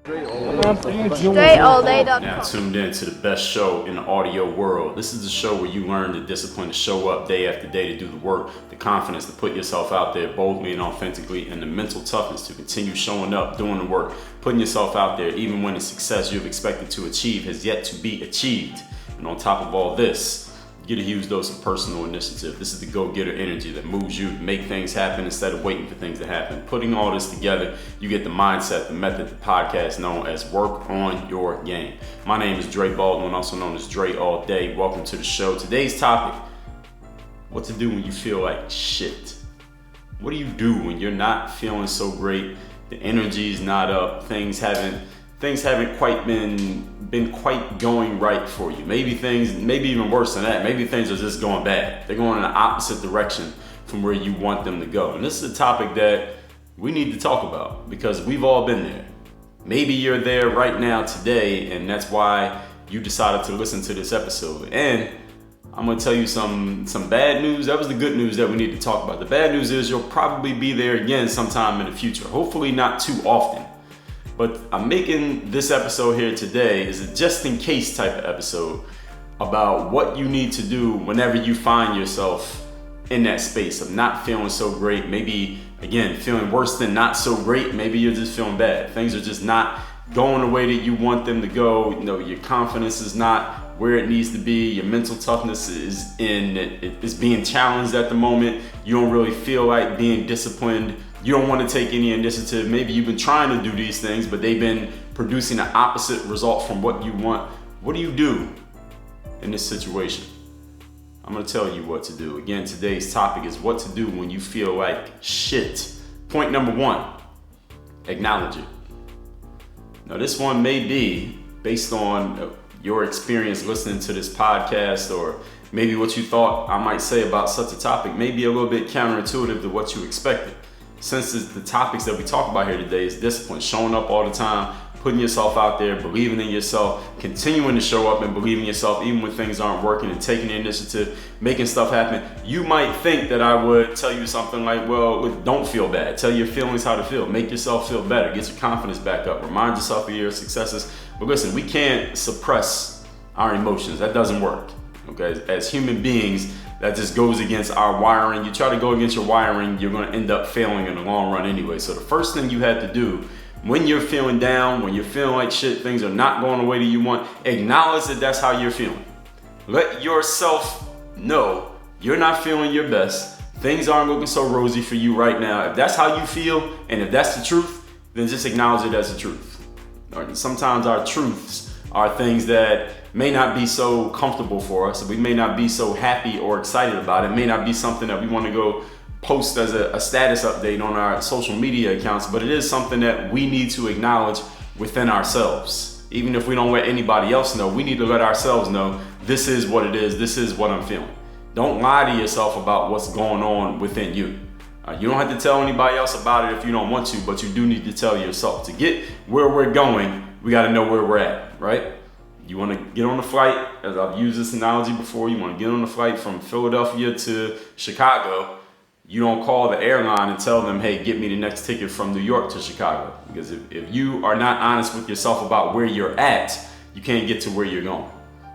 DreAllDay.com. Now tuned in to the best show in the audio world. This is the show where you learn the discipline to show up day after day to do the work, the confidence to put yourself out there boldly and authentically, and the mental toughness to continue showing up, doing the work, putting yourself out there even when the success you've expected to achieve has yet to be achieved. And on top of all this, get a huge dose of personal initiative. This is the go-getter energy that moves you to make things happen instead of waiting for things to happen. Putting all this together, you get the mindset, the method, the podcast known as Work on Your Game. My name is Dre Baldwin, also known as Dre All Day. Welcome to the show. Today's topic, what to do when you feel like shit. What do you do when you're not feeling so great? The energy's not up, things haven't quite been quite going right for you. Maybe even worse than that. Maybe things are just going bad. They're going in the opposite direction from where you want them to go. And this is a topic that we need to talk about because we've all been there. Maybe you're there right now today, and that's why you decided to listen to this episode. And I'm gonna tell you some bad news. That was the good news that we need to talk about. The bad news is you'll probably be there again sometime in the future. Hopefully not too often. But I'm making this episode here today is a just in case type of episode about what you need to do whenever you find yourself in that space of not feeling so great. Maybe, again, feeling worse than not so great. Maybe you're just feeling bad. Things are just not going the way that you want them to go. You know, your confidence is not where it needs to be. Your mental toughness is being challenged at the moment. You don't really feel like being disciplined. You don't want to take any initiative. Maybe you've been trying to do these things, but they've been producing an opposite result from what you want. What do you do in this situation? I'm going to tell you what to do. Again, today's topic is what to do when you feel like shit. Point number one, acknowledge it. Now, this one may be based on your experience listening to this podcast, or maybe what you thought I might say about such a topic may be a little bit counterintuitive to what you expected. Since the topics that we talk about here today is discipline, showing up all the time, putting yourself out there, believing in yourself, continuing to show up and believe in yourself even when things aren't working, and taking the initiative, making stuff happen. You might think that I would tell you something like, well, don't feel bad. Tell your feelings how to feel. Make yourself feel better. Get your confidence back up. Remind yourself of your successes. But listen, we can't suppress our emotions. That doesn't work. Okay, as human beings, that just goes against our wiring. You try to go against your wiring, you're going to end up failing in the long run anyway. So the first thing you have to do when you're feeling down, when you're feeling like shit, things are not going the way that you want, acknowledge that that's how you're feeling. Let yourself know you're not feeling your best. Things aren't looking so rosy for you right now. If that's how you feel, and if that's the truth, then just acknowledge it as the truth. Sometimes our truths are things that may not be so comfortable for us. We may not be so happy or excited about it. It may not be something that we want to go post as a status update on our social media accounts, but it is something that we need to acknowledge within ourselves. Even if we don't let anybody else know, we need to let ourselves know this is what it is, this is what I'm feeling. Don't lie to yourself about what's going on within you. You don't have to tell anybody else about it if you don't want to, but you do need to tell yourself. To get where we're going, we got to know where we're at, right? You want to get on the flight, as I've used this analogy before, you want to get on the flight from Philadelphia to Chicago. You don't call the airline and tell them, hey, get me the next ticket from New York to Chicago. Because if you are not honest with yourself about where you're at, you can't get to where you're going.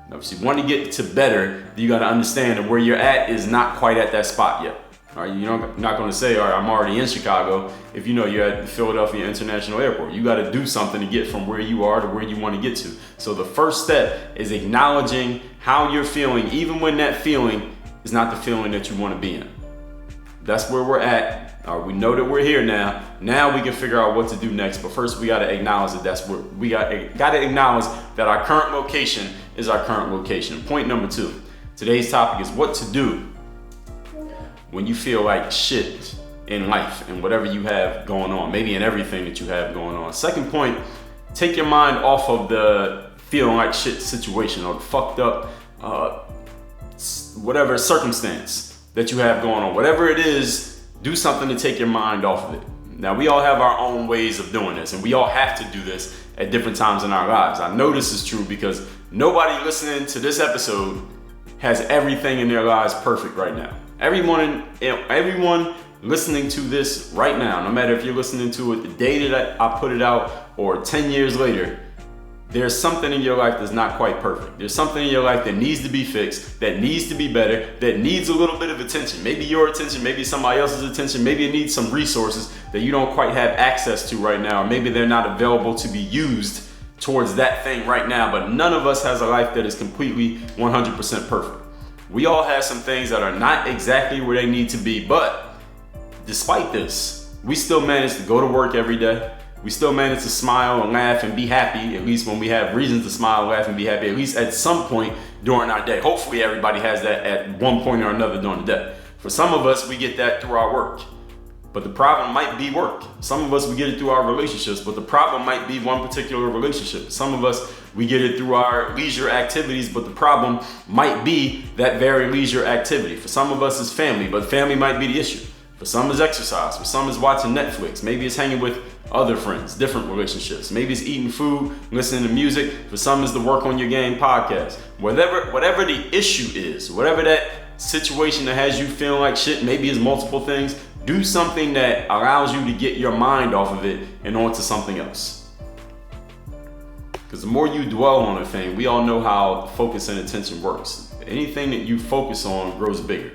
Now, if you want to get to better, you got to understand that where you're at is not quite at that spot yet. All right, you're not going to say, all right, I'm already in Chicago if you know you're at the Philadelphia International Airport. You got to do something to get from where you are to where you want to get to. So the first step is acknowledging how you're feeling, even when that feeling is not the feeling that you want to be in. That's where we're at. All right, we know that we're here now. Now we can figure out what to do next. But first, we got to acknowledge that that's where we got to acknowledge that our current location is our current location. Point number two. Today's topic is what to do when you feel like shit in life and whatever you have going on, maybe in everything that you have going on. Second point, take your mind off of the feeling like shit situation or the fucked up whatever circumstance that you have going on. Whatever it is, do something to take your mind off of it. Now, we all have our own ways of doing this, and we all have to do this at different times in our lives. I know this is true because nobody listening to this episode has everything in their lives perfect right now. Everyone listening to this right now, no matter if you're listening to it the day that I put it out or 10 years later, there's something in your life that's not quite perfect. There's something in your life that needs to be fixed, that needs to be better, that needs a little bit of attention. Maybe your attention, maybe somebody else's attention, maybe it needs some resources that you don't quite have access to right now, or maybe they're not available to be used towards that thing right now. But none of us has a life that is completely 100% perfect. We all have some things that are not exactly where they need to be, but despite this, we still manage to go to work every day. We still manage to smile and laugh and be happy, at least when we have reasons to smile, laugh, and be happy, at least at some point during our day. Hopefully everybody has that at one point or another during the day. For some of us, we get that through our work, but the problem might be work. Some of us, we get it through our relationships, but the problem might be one particular relationship. Some of us, we get it through our leisure activities, but the problem might be that very leisure activity. For some of us, it's family, but family might be the issue. For some, it's exercise. For some, it's watching Netflix. Maybe it's hanging with other friends, different relationships. Maybe it's eating food, listening to music. For some, it's the Work on Your Game podcast. Whatever the issue is, whatever that situation that has you feeling like shit, maybe it's multiple things. Do something that allows you to get your mind off of it and onto something else. Because the more you dwell on a thing, we all know how focus and attention works. Anything that you focus on grows bigger.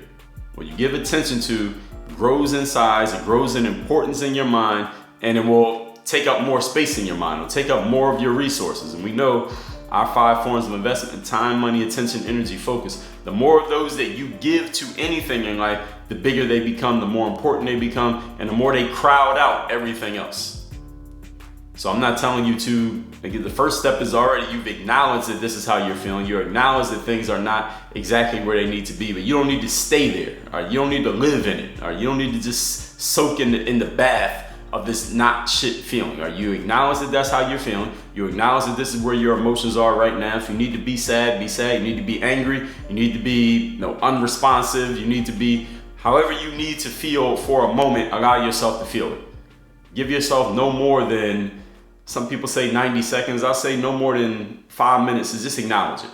What you give attention to grows in size, it grows in importance in your mind, and it will take up more space in your mind. It'll take up more of your resources. And we know our 5 forms of investment: time, money, attention, energy, focus. The more of those that you give to anything in life, the bigger they become, the more important they become, and the more they crowd out everything else. So I'm not telling you to, the first step is already you've acknowledged that this is how you're feeling. You acknowledge that things are not exactly where they need to be, but you don't need to stay there. Or you don't need to live in it. Or you don't need to just soak in the bath of this not shit feeling. Or you acknowledge that that's how you're feeling. You acknowledge that this is where your emotions are right now. If you need to be sad, be sad. You need to be angry. You need to be unresponsive. You need to be however you need to feel for a moment. Allow yourself to feel it. Give yourself no more than, some people say 90 seconds. I'll say no more than 5 minutes to just acknowledge it.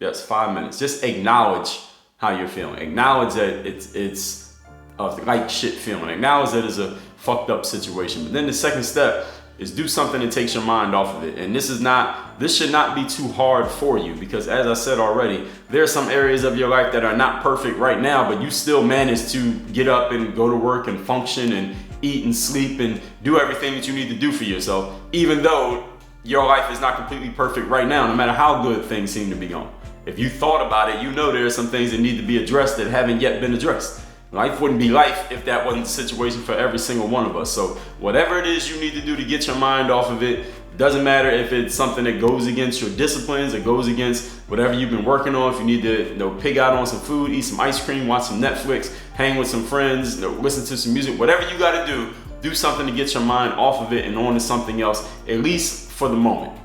Yes, 5 minutes. Just acknowledge how you're feeling. Acknowledge that it's a like shit feeling. Acknowledge that it's a fucked up situation. But then the second step is do something that takes your mind off of it. And this should not be too hard for you, because as I said already, there are some areas of your life that are not perfect right now, but you still manage to get up and go to work and function and eat and sleep and do everything that you need to do for yourself, even though your life is not completely perfect right now, no matter how good things seem to be going. If you thought about it, you know there are some things that need to be addressed that haven't yet been addressed. Life wouldn't be life if that wasn't the situation for every single one of us. So whatever it is you need to do to get your mind off of it, doesn't matter if it's something that goes against your disciplines, that goes against whatever you've been working on. If you need to pig out on some food, eat some ice cream, watch some Netflix, hang with some friends, listen to some music, whatever you got to do something to get your mind off of it and on to something else, at least for the moment.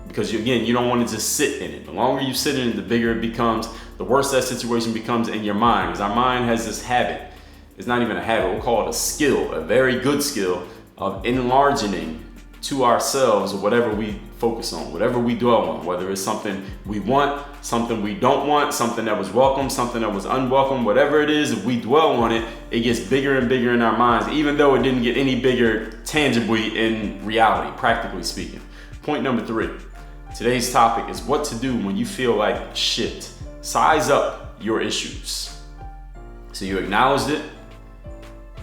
Because you don't want to just sit in it. The longer you sit in it, the bigger it becomes, the worse that situation becomes in your mind. Because our mind has this habit, it's not even a habit, we'll call it a skill, a very good skill of enlarging to ourselves or whatever we focus on, whatever we dwell on, whether it's something we want, something we don't want, something that was welcome, something that was unwelcome, whatever it is, if we dwell on it, it gets bigger and bigger in our minds, even though it didn't get any bigger tangibly in reality, practically speaking. Point number 3. Today's topic is what to do when you feel like shit. Size up your issues. So you acknowledged it.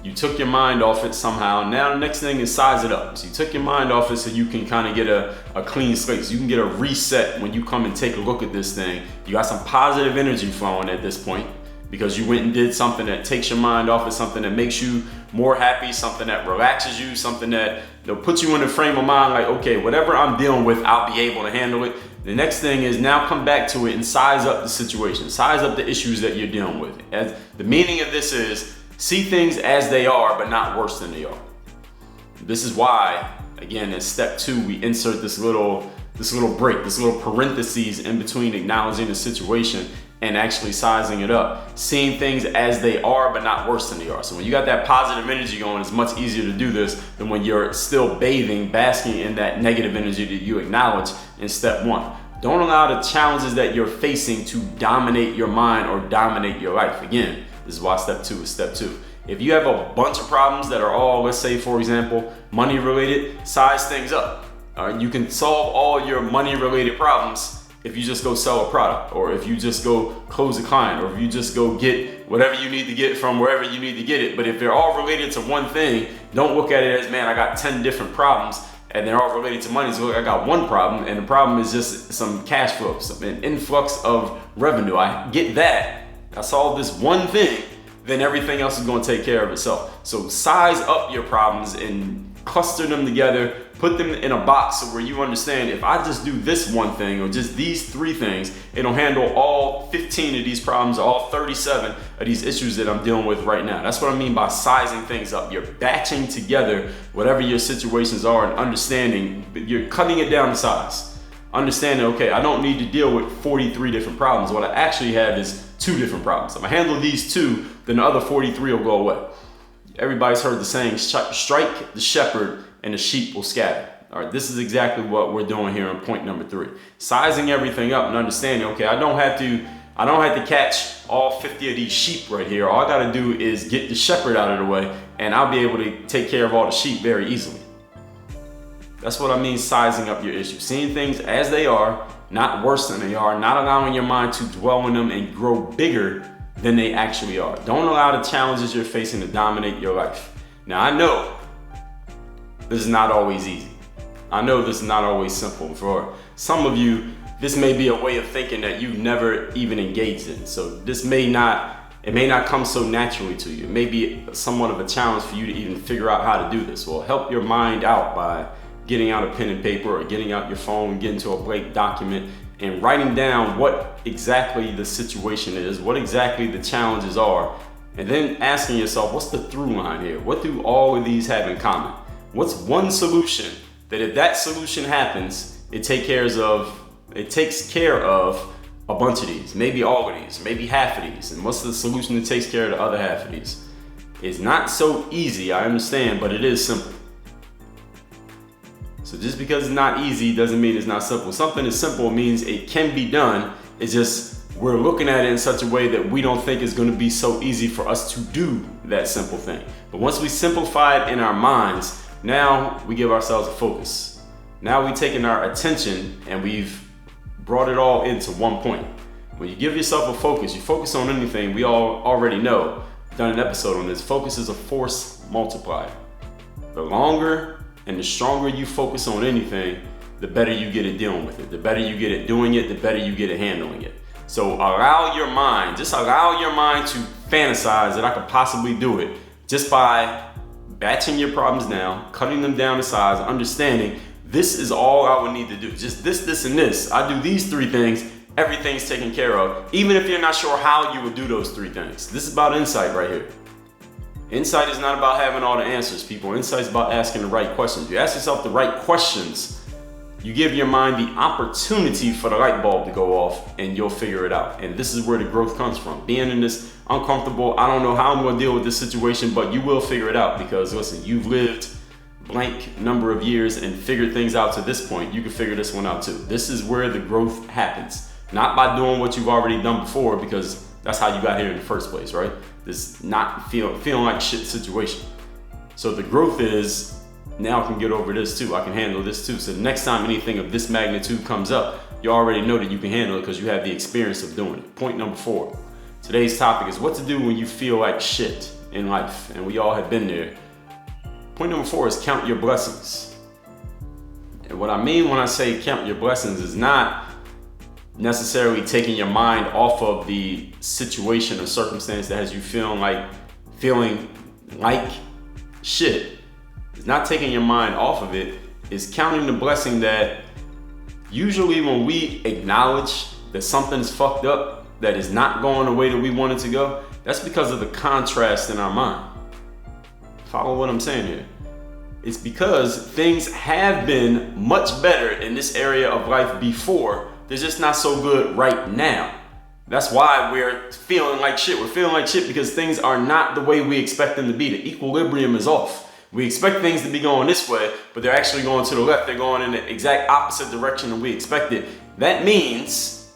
You took your mind off it somehow. Now the next thing is size it up. So you took your mind off it so you can kind of get a clean slate. So you can get a reset when you come and take a look at this thing. You got some positive energy flowing at this point because you went and did something that takes your mind off it, something that makes you more happy, something that relaxes you, something that puts you in a frame of mind like, okay, whatever I'm dealing with, I'll be able to handle it. The next thing is now come back to it and size up the situation. Size up the issues that you're dealing with. As the meaning of this is, see things as they are, but not worse than they are. This is why, again, in step 2, we insert this little break, this little parentheses in between acknowledging the situation and actually sizing it up. Seeing things as they are, but not worse than they are. So when you got that positive energy going, it's much easier to do this than when you're still basking in that negative energy that you acknowledge in step 1. Don't allow the challenges that you're facing to dominate your mind or dominate your life. Again, this is why step 2 is step 2. If you have a bunch of problems that are all, let's say for example, money related, size things up. You can solve all your money related problems if you just go sell a product, or if you just go close a client, or if you just go get whatever you need to get from wherever you need to get it. But if they're all related to one thing, don't look at it as, man, I got 10 different problems and they're all related to money. So look, I got one problem, and the problem is just some cash flow, an influx of revenue. I get that, I solve this one thing, then everything else is going to take care of itself. So size up your problems and cluster them together, put them in a box so where you understand, if I just do this one thing or just these 3 things, it'll handle all 15 of these problems, all 37 of these issues that I'm dealing with right now. That's what I mean by sizing things up. You're batching together whatever your situations are and understanding, you're cutting it down to size. Understanding, okay, I don't need to deal with 43 different problems. What I actually have is 2 different problems. If I handle these 2, then the other 43 will go away. Everybody's heard the saying, strike the shepherd and the sheep will scatter. All right, this is exactly what we're doing here in point number 3. Sizing everything up and understanding, okay, I don't have to catch all 50 of these sheep right here. All I gotta do is get the shepherd out of the way, and I'll be able to take care of all the sheep very easily. That's what I mean, sizing up your issue. Seeing things as they are, not worse than they are, not allowing your mind to dwell on them and grow bigger than they actually are. Don't allow the challenges you're facing to dominate your life. Now, I know this is not always easy. I know this is not always simple. For some of you, this may be a way of thinking that you've never even engaged in. So this may not come so naturally to you. It may be somewhat of a challenge for you to even figure out how to do this. Well, help your mind out by getting out a pen and paper, or getting out your phone, getting to a blank document, and writing down what exactly the situation is, what exactly the challenges are, and then asking yourself, what's the through line here? What do all of these have in common? What's one solution that if that solution happens, it takes care of a bunch of these, maybe all of these, maybe half of these, and what's the solution that takes care of the other half of these? It's not so easy, I understand, but it is simple. So just because it's not easy doesn't mean it's not simple. Something is simple means it can be done. It's just we're looking at it in such a way that we don't think it's going to be so easy for us to do that simple thing. But once we simplify it in our minds, now we give ourselves a focus. Now we've taken our attention and we've brought it all into one point. When you give yourself a focus, you focus on anything, we all already know, I've done an episode on this, focus is a force multiplier. The longer and the stronger you focus on anything, the better you get at dealing with it. The better you get at doing it, the better you get at handling it. So allow your mind to fantasize that I could possibly do it just by batching your problems down, cutting them down to size, understanding this is all I would need to do. Just this, and this. I do these 3 things, everything's taken care of, even if you're not sure how you would do those 3 things. This is about insight right here. Insight is not about having all the answers, people. Insight is about asking the right questions. You ask yourself the right questions, you give your mind the opportunity for the light bulb to go off, and you'll figure it out. And this is where the growth comes from. Being in this uncomfortable, I don't know how I'm gonna deal with this situation, but you will figure it out, because listen, you've lived blank number of years and figured things out to this point. You can figure this one out too. This is where the growth happens. Not by doing what you've already done before, because that's how you got here in the first place, right? This not feeling like shit situation. So the growth is, now I can get over this too. I can handle this too. So the next time anything of this magnitude comes up, you already know that you can handle it because you have the experience of doing it. Point number 4. Today's topic is what to do when you feel like shit in life. And we all have been there. Point number 4 is count your blessings. And what I mean when I say count your blessings is not necessarily taking your mind off of the situation or circumstance that has you feeling like shit. It's not taking your mind off of it. It's counting the blessing that usually when we acknowledge that something's fucked up, that is not going the way that we want it to go, that's because of the contrast in our mind. Follow what I'm saying here. It's because things have been much better in this area of life before. They're just not so good right now. That's why we're feeling like shit. We're feeling like shit because things are not the way we expect them to be. The equilibrium is off. We expect things to be going this way, but they're actually going to the left. They're going in the exact opposite direction than we expected. That means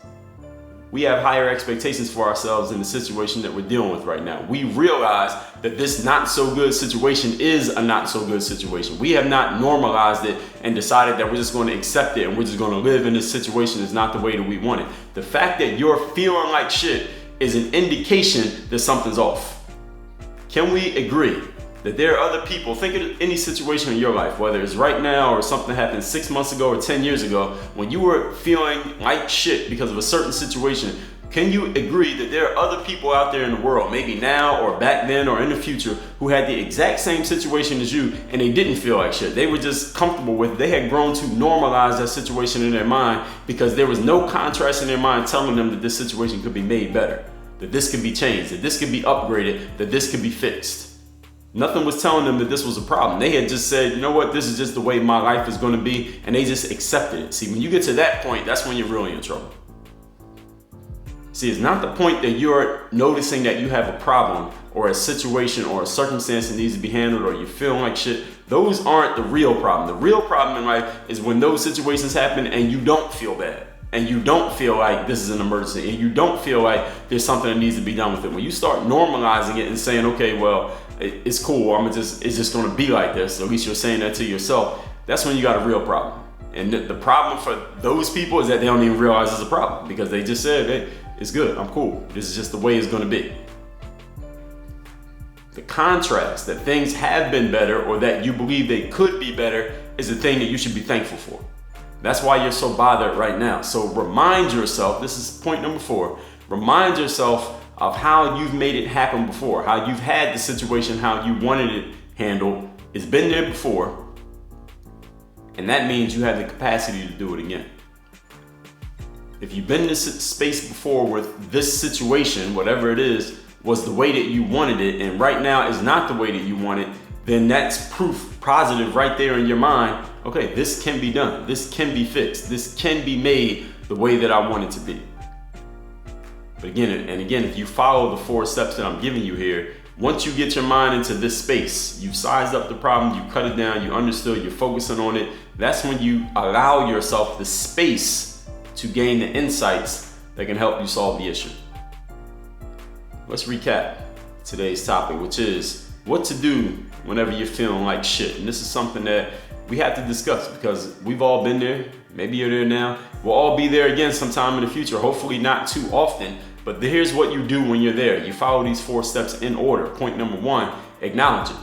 we have higher expectations for ourselves in the situation that we're dealing with right now. We realize that this not so good situation is a not so good situation. We have not normalized it and decided that we're just going to accept it and we're just going to live in this situation is not the way that we want it. The fact that you're feeling like shit is an indication that something's off. Can we agree that there are other people, think of any situation in your life, whether it's right now or something happened 6 months ago or 10 years ago, when you were feeling like shit because of a certain situation, can you agree that there are other people out there in the world, maybe now or back then or in the future, who had the exact same situation as you and they didn't feel like shit? They were just comfortable with it. They had grown to normalize that situation in their mind because there was no contrast in their mind telling them that this situation could be made better, that this could be changed, that this could be upgraded, that this could be fixed. Nothing was telling them that this was a problem. They had just said, you know what, this is just the way my life is going to be, and they just accepted it. See, when you get to that point, that's when you're really in trouble. See, it's not the point that you're noticing that you have a problem or a situation or a circumstance that needs to be handled or you're feeling like shit. Those aren't the real problem. The real problem in life is when those situations happen and you don't feel bad. And you don't feel like this is an emergency, and you don't feel like there's something that needs to be done with it. When you start normalizing it and saying, okay, well, it's cool, it's just gonna be like this, at least you're saying that to yourself, that's when you got a real problem. And the problem for those people is that they don't even realize it's a problem because they just said, hey, it's good, I'm cool, this is just the way it's gonna be. The contrast that things have been better or that you believe they could be better is the thing that you should be thankful for. That's why you're so bothered right now. So remind yourself, this is point number 4, remind yourself of how you've made it happen before, how you've had the situation, how you wanted it handled. It's been there before, and that means you have the capacity to do it again. If you've been in this space before with this situation, whatever it is, was the way that you wanted it, and right now is not the way that you want it, then that's proof positive right there in your mind. Okay, this can be done. This can be fixed. This can be made the way that I want it to be. But again, if you follow the 4 steps that I'm giving you here, once you get your mind into this space, you've sized up the problem, you cut it down, you understood, you're focusing on it, that's when you allow yourself the space to gain the insights that can help you solve the issue. Let's recap today's topic, which is what to do whenever you're feeling like shit. And this is something that we have to discuss because we've all been there. Maybe you're there now. We'll all be there again sometime in the future, hopefully not too often. But here's what you do when you're there. You follow these 4 steps in order. Point number 1, acknowledge it.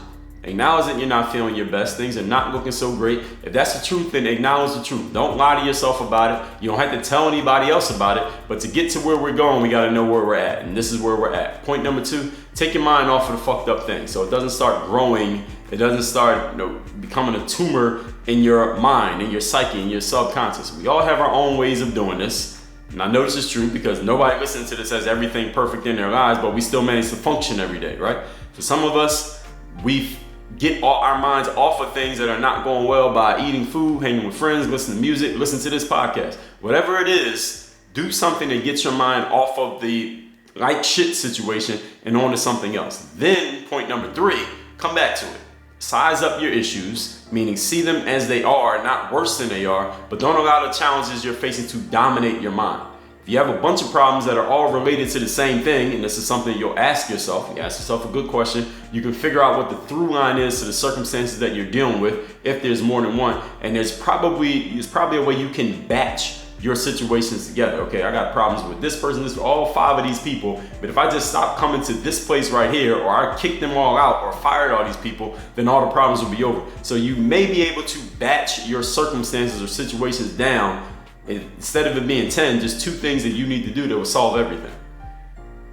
Acknowledge that you're not feeling your best. Things are not looking so great. If that's the truth, then acknowledge the truth. Don't lie to yourself about it. You don't have to tell anybody else about it. But to get to where we're going, we got to know where we're at. And this is where we're at. Point number 2, take your mind off of the fucked up things. So it doesn't start growing. It doesn't start becoming a tumor in your mind, in your psyche, in your subconscious. We all have our own ways of doing this. And I know this is true because nobody listening to this has everything perfect in their lives, but we still manage to function every day, right? For some of us, we get our minds off of things that are not going well by eating food, hanging with friends, listening to music, listen to this podcast. Whatever it is, do something that gets your mind off of the like shit situation and onto something else. Then point number 3, come back to it. Size up your issues, meaning see them as they are, not worse than they are, but don't allow the challenges you're facing to dominate your mind. If you have a bunch of problems that are all related to the same thing, and this is something you'll ask yourself, you ask yourself a good question, you can figure out what the through line is to the circumstances that you're dealing with, if there's more than one, and there's probably a way you can batch your situations together. Okay, I got problems with this person, all 5 of these people, but if I just stop coming to this place right here, or I kick them all out, or fired all these people, then all the problems will be over. So you may be able to batch your circumstances or situations down. Instead of it being 10, just 2 things that you need to do that will solve everything.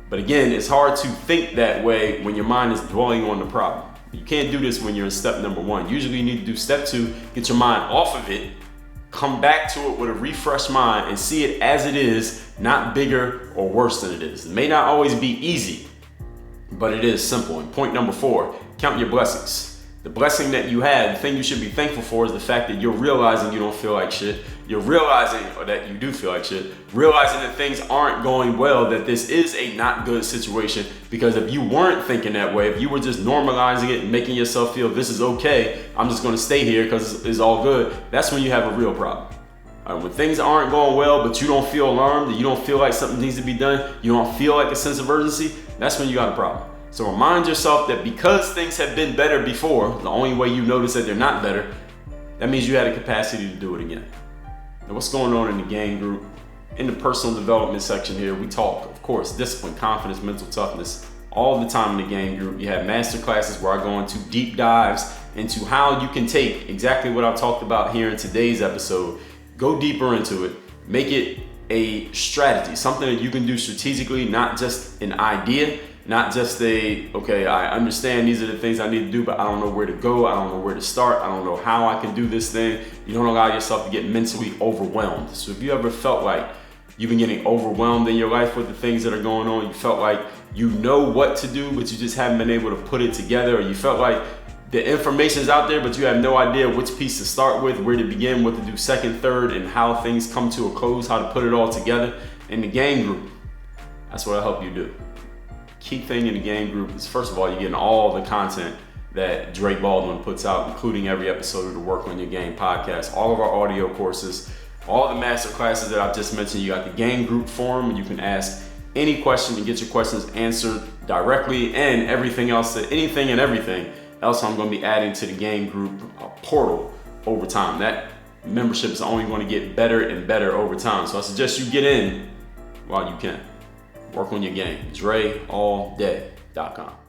But again, it's hard to think that way when your mind is dwelling on the problem. You can't do this when you're in step number 1. Usually you need to do step 2, get your mind off of it, come back to it with a refreshed mind and see it as it is, not bigger or worse than it is. It may not always be easy, but it is simple. And point number 4, count your blessings. The blessing that you had, the thing you should be thankful for is the fact that you're realizing you don't feel like shit. You're realizing that you do feel like shit. Realizing that things aren't going well, that this is a not good situation. Because if you weren't thinking that way, if you were just normalizing it and making yourself feel this is okay, I'm just gonna stay here because it's all good, that's when you have a real problem. When things aren't going well, but you don't feel alarmed, and you don't feel like something needs to be done, you don't feel like a sense of urgency, that's when you got a problem. So remind yourself that because things have been better before, the only way you notice that they're not better, that means you had a capacity to do it again. Now, what's going on in the game group? In the personal development section here, we talk, of course, discipline, confidence, mental toughness, all the time in the game group. You have master classes where I go into deep dives into how you can take exactly what I've talked about here in today's episode, go deeper into it, make it a strategy, something that you can do strategically, not just an idea, not just okay, I understand these are the things I need to do, but I don't know where to go, I don't know where to start, I don't know how I can do this thing. You don't allow yourself to get mentally overwhelmed. So if you ever felt like you've been getting overwhelmed in your life with the things that are going on, you felt like you know what to do, but you just haven't been able to put it together, or you felt like the information's out there, but you have no idea which piece to start with, where to begin, what to do second, third, and how things come to a close, how to put it all together in the game group. That's what I help you do. Key thing in the game group is, first of all, you're getting all the content that Dre Baldwin puts out, including every episode of the Work on Your Game podcast, all of our audio courses, all the master classes that I've just mentioned. You got the game group forum, and you can ask any question and get your questions answered directly, and everything else, anything and everything else I'm going to be adding to the game group portal over time. That membership is only going to get better and better over time. So I suggest you get in while you can. Work on your game. DreAllDay.com.